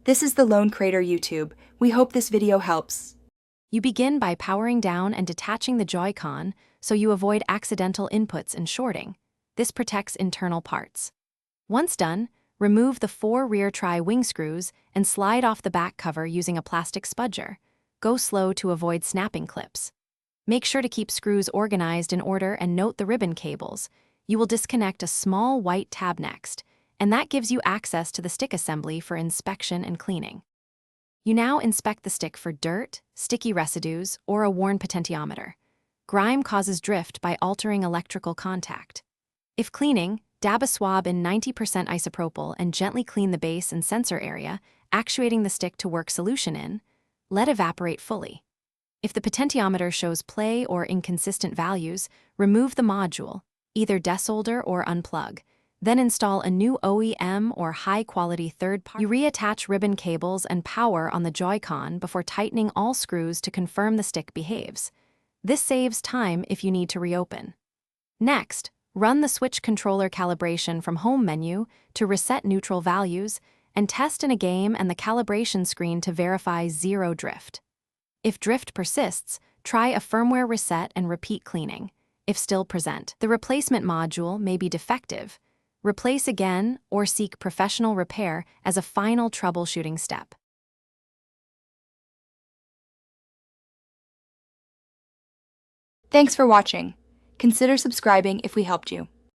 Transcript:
This is the Lone Crater YouTube. We hope this video helps. You begin by powering down and detaching the Joy-Con so you avoid accidental inputs and shorting. This protects internal parts. Once done, remove the 4 rear tri-wing screws and slide off the back cover using a plastic spudger. Go slow to avoid snapping clips. Make sure to keep screws organized in order and note the ribbon cables. You will disconnect a small white tab next, and that gives you access to the stick assembly for inspection and cleaning. You now inspect the stick for dirt, sticky residues, or a worn potentiometer. Grime causes drift by altering electrical contact. If cleaning, dab a swab in 90% isopropyl and gently clean the base and sensor area, actuating the stick to work solution in. Let evaporate fully. If the potentiometer shows play or inconsistent values, remove the module, either desolder or unplug. Then install a new OEM or high-quality third-party. You reattach ribbon cables and power on the Joy-Con before tightening all screws to confirm the stick behaves. This saves time if you need to reopen. Next, run the switch controller calibration from Home menu to reset neutral values and test in a game and the calibration screen to verify zero drift. If drift persists, try a firmware reset and repeat cleaning. If still present, the replacement module may be defective. Replace again or seek professional repair as a final troubleshooting step. Thanks for watching. Consider subscribing if we helped you.